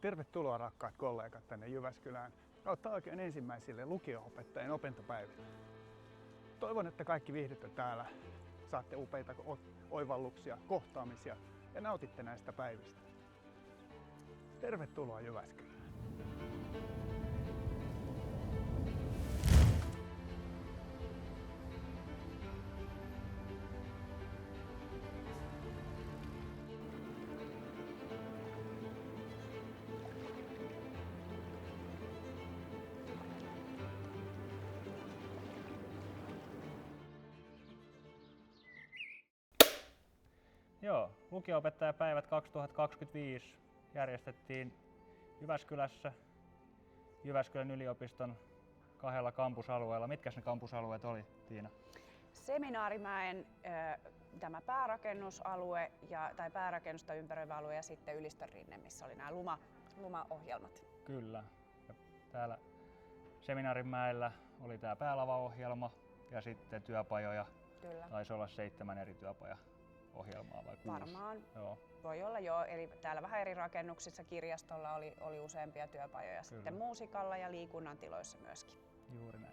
Tervetuloa rakkaat kollegat tänne Jyväskylään kautta oikein ensimmäisille lukio-opettajien opintopäiville. Toivon, että kaikki viihdytte täällä, saatte upeita oivalluksia, kohtaamisia ja nautitte näistä päivistä. Tervetuloa Jyväskylään! Joo, lukio-opettajapäivät 2025 järjestettiin Jyväskylässä Jyväskylän yliopiston 2 kampusalueella. Mitkäs ne kampusalueet oli, Tiina? Seminaarimäen tämä päärakennusalue tai päärakennusta ympäröivä alue ja sitten Ylistönrinne, missä oli nämä lumaohjelmat. Kyllä. Ja täällä Seminaarimäellä oli tämä päälavaohjelma ja sitten työpajoja. Kyllä. Taisi olla 7 eri työpajaohjelmaa vai 6? Varmaan. Joo. Voi olla joo, eli täällä vähän eri rakennuksissa, kirjastolla oli useampia työpajoja, kyllä. Sitten muusikalla ja liikunnan tiloissa myöskin. Juuri näin.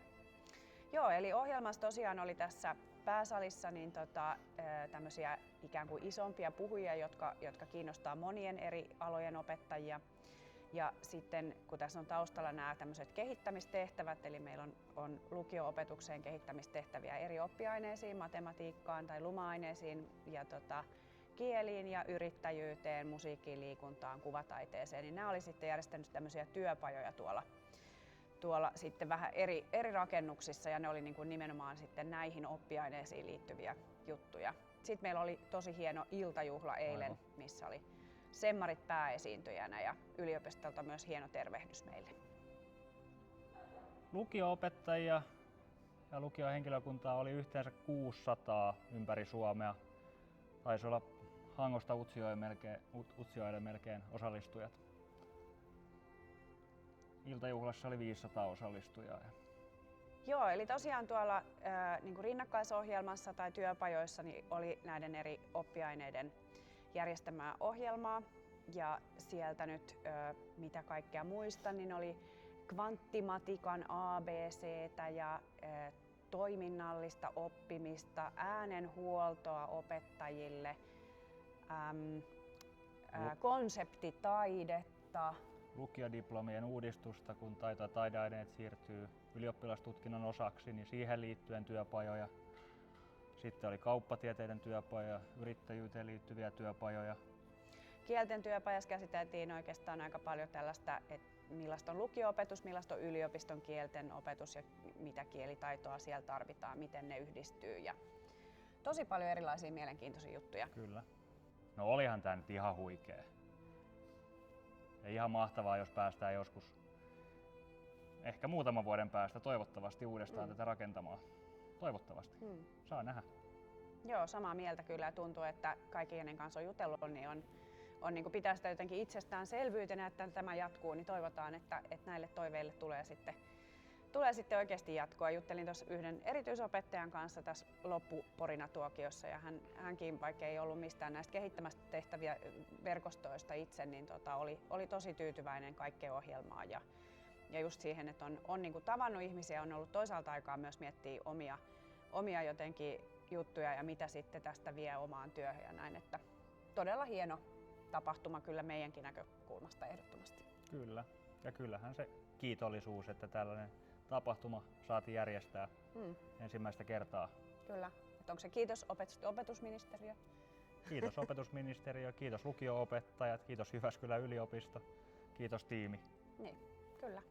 Joo, eli ohjelmassa tosiaan oli tässä pääsalissa niin tämmöisiä ikään kuin isompia puhujia, jotka kiinnostaa monien eri alojen opettajia. Ja sitten kun tässä on taustalla nämä tämmöiset kehittämistehtävät, eli meillä on lukio-opetukseen kehittämistehtäviä eri oppiaineisiin, matematiikkaan tai luma-aineisiin ja kieliin ja yrittäjyyteen, musiikkiin, liikuntaan, kuvataiteeseen, niin nämä oli sitten järjestänyt tämmöisiä työpajoja tuolla sitten vähän eri rakennuksissa ja ne oli niin kuin nimenomaan sitten näihin oppiaineisiin liittyviä juttuja. Sitten meillä oli tosi hieno iltajuhla eilen, missä oli semmarit pääesiintyjänä ja yliopistolta myös hieno tervehdys meille. Lukio-opettajia ja lukiohenkilökuntaa oli yhteensä 600 ympäri Suomea. Taisi olla Hangosta Utsjoelle melkein osallistujat. Iltajuhlassa oli 500 osallistujaa. Joo, eli tosiaan tuolla niin kuin rinnakkaisohjelmassa tai työpajoissa niin oli näiden eri oppiaineiden järjestämää ohjelmaa. Ja sieltä nyt, mitä kaikkea muistan, niin oli kvanttimatikan ABC:tä ja toiminnallista oppimista, äänenhuoltoa opettajille, konseptitaidetta. Lukiodiplomien uudistusta, kun taito- ja taideaineet siirtyy ylioppilastutkinnon osaksi, niin siihen liittyen työpajoja. Sitten oli kauppatieteiden työpajoja, yrittäjyyteen liittyviä työpajoja. Kielten työpajassa käsiteltiin oikeastaan aika paljon tällaista, että millaista on lukio-opetus, millaista on yliopiston kielten opetus ja mitä kielitaitoa siellä tarvitaan, miten ne yhdistyy. Ja tosi paljon erilaisia mielenkiintoisia juttuja. Kyllä. No olihan tää nyt ihan huikea. Ja ihan mahtavaa, jos päästään joskus, ehkä muutaman vuoden päästä toivottavasti uudestaan tätä rakentamaan. Toivottavasti. Saa nähdä. Joo, samaa mieltä kyllä ja tuntuu, että kaikki kenen kanssa on jutellut, niin on niin kuin pitää sitä jotenkin itsestäänselvyytenä, että tämä jatkuu, niin toivotaan, että näille toiveille tulee sitten oikeasti jatkoa. Juttelin tuossa yhden erityisopettajan kanssa tässä loppuporina-tuokiossa ja hänkin, vaikka ei ollut mistään näistä kehittämästä tehtäviä verkostoista itse, niin oli tosi tyytyväinen kaikkeen ohjelmaan ja just siihen, että on niin kuin tavannut ihmisiä, on ollut toisaalta aikaa myös miettiä omia jotenkin juttuja ja mitä sitten tästä vie omaan työhön ja näin, että todella hieno tapahtuma kyllä meidänkin näkökulmasta ehdottomasti. Kyllä, ja kyllähän se kiitollisuus, että tällainen tapahtuma saatiin järjestää ensimmäistä kertaa. Kyllä, että onko se kiitos opetusministeriö? Kiitos opetusministeriö, kiitos lukio-opettajat, kiitos Jyväskylän yliopisto, kiitos tiimi. Niin, kyllä.